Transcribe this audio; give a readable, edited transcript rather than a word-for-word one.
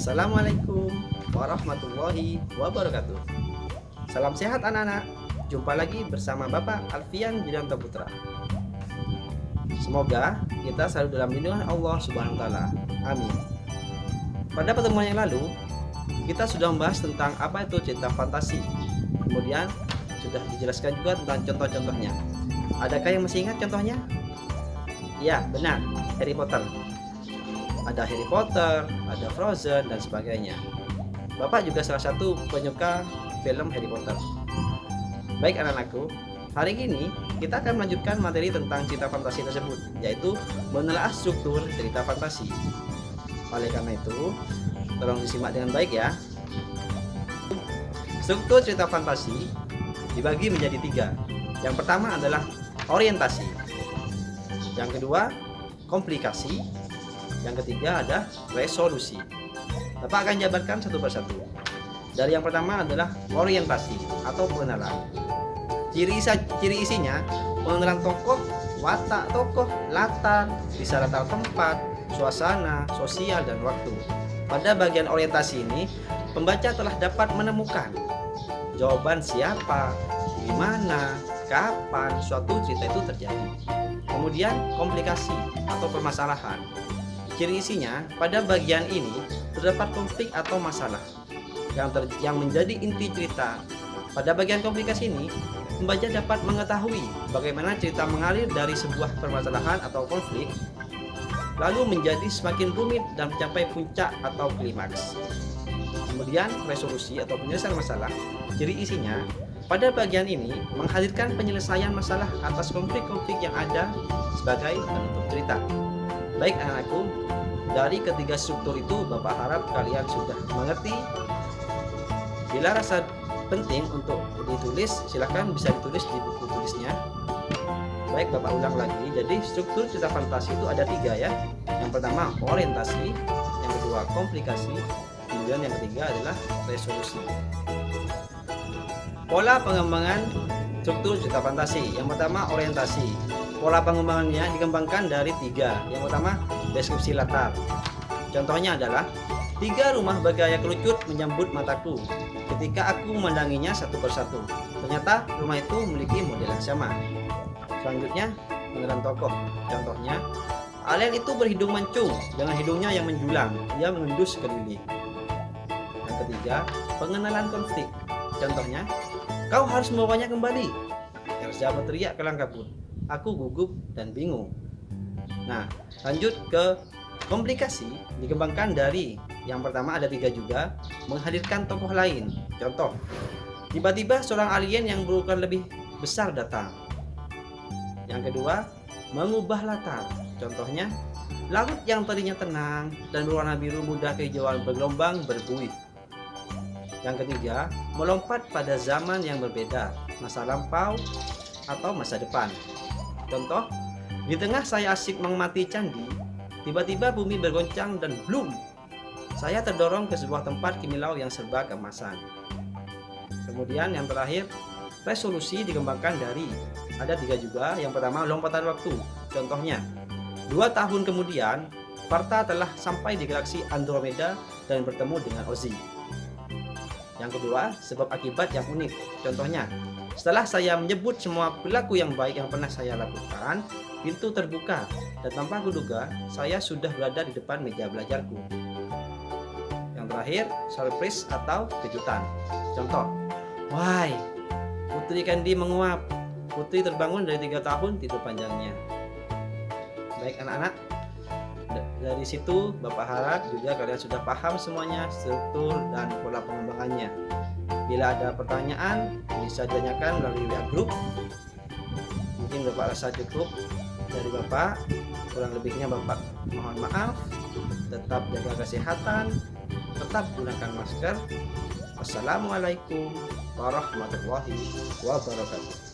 Assalamualaikum warahmatullahi wabarakatuh. Salam sehat anak-anak. Jumpa lagi bersama Bapak Alfian Yudianto Putra. Semoga kita selalu dalam lindungan Allah Subhanahu wa taala. Amin. Pada pertemuan yang lalu, kita sudah membahas tentang apa itu cerita fantasi. Kemudian sudah dijelaskan juga tentang contoh-contohnya. Adakah yang masih ingat contohnya? Ya, benar, Harry Potter. Ada Harry Potter, ada Frozen, dan sebagainya. Bapak juga salah satu penyuka film Harry Potter. Baik anak-anakku, hari ini kita akan melanjutkan materi tentang cerita fantasi tersebut, yaitu menelaah struktur cerita fantasi. Oleh karena itu, tolong disimak dengan baik ya. Struktur cerita fantasi dibagi menjadi 3. Yang pertama adalah orientasi. Yang kedua, komplikasi. Yang ketiga ada resolusi. Bapak akan jabarkan satu persatu. Dari yang pertama adalah orientasi atau pengenalan. Ciri isinya pengenalan tokoh, watak tokoh, latar, bisa latar tempat, suasana, sosial, dan waktu. Pada bagian orientasi ini, pembaca telah dapat menemukan jawaban siapa, di mana, kapan suatu cerita itu terjadi. Kemudian komplikasi atau permasalahan. Ciri isinya, pada bagian ini terdapat konflik atau masalah yang menjadi inti cerita. Pada bagian komplikasi ini, pembaca dapat mengetahui bagaimana cerita mengalir dari sebuah permasalahan atau konflik, lalu menjadi semakin rumit dan mencapai puncak atau klimaks. Kemudian resolusi atau penyelesaian masalah. Ciri isinya, pada bagian ini menghadirkan penyelesaian masalah atas konflik-konflik yang ada sebagai penutup cerita. Baik anak-anakku, dari ketiga struktur itu Bapak harap kalian sudah mengerti. Bila rasa penting untuk ditulis, silahkan bisa ditulis di buku tulisnya. Baik, Bapak ulang lagi. Jadi struktur cerita fantasi itu ada 3 ya. Yang pertama orientasi, yang kedua komplikasi, kemudian yang ketiga adalah resolusi. Pola pengembangan struktur cerita fantasi. Yang pertama orientasi. Pola pengembangannya dikembangkan dari 3. Yang pertama deskripsi latar. Contohnya adalah 3 rumah bergaya kerucut menyambut mataku ketika aku memandanginya satu persatu. Ternyata rumah itu memiliki model yang sama. Selanjutnya pengenalan tokoh. Contohnya, alien itu berhidung mancung dengan hidungnya yang menjulang. Ia mengendus keliling. Yang ketiga, pengenalan konflik. Contohnya, kau harus membawanya kembali. Elsa berteriak kelang kabut. Aku gugup dan bingung. Nah, lanjut ke komplikasi. Dikembangkan dari yang pertama ada 3 juga, menghadirkan tokoh lain. Contoh, tiba-tiba seorang alien yang berukuran lebih besar datang. Yang kedua, mengubah latar. Contohnya, laut yang tadinya tenang dan berwarna biru muda kehijauan bergelombang berbuih. Yang ketiga, melompat pada zaman yang berbeda, masa lampau atau masa depan. Contoh, di tengah saya asik mengamati candi, tiba-tiba bumi bergoncang dan blum, saya terdorong ke sebuah tempat kimilau yang serba keemasan. Kemudian yang terakhir, resolusi dikembangkan dari ada 3 juga. Yang pertama, lompatan waktu. Contohnya, 2 tahun kemudian, Sparta telah sampai di galaksi Andromeda dan bertemu dengan Ozzy. Yang kedua, sebab akibat yang unik. Contohnya, setelah saya menyebut semua perilaku yang baik yang pernah saya lakukan, pintu terbuka dan tanpa kuduga saya sudah berada di depan meja belajarku. Yang terakhir, surprise atau kejutan. Contoh, why, Putri Candy menguap. Putri terbangun dari 3 tahun tidur panjangnya. Baik anak-anak, dari situ Bapak harap juga kalian sudah paham semuanya struktur dan pola pengembangannya. Bila ada pertanyaan bisa ditanyakan melalui WA group. Mungkin Bapak rasa cukup dari Bapak. Kurang lebihnya Bapak mohon maaf. Tetap jaga kesehatan, tetap gunakan masker. Wassalamualaikum warahmatullahi wabarakatuh.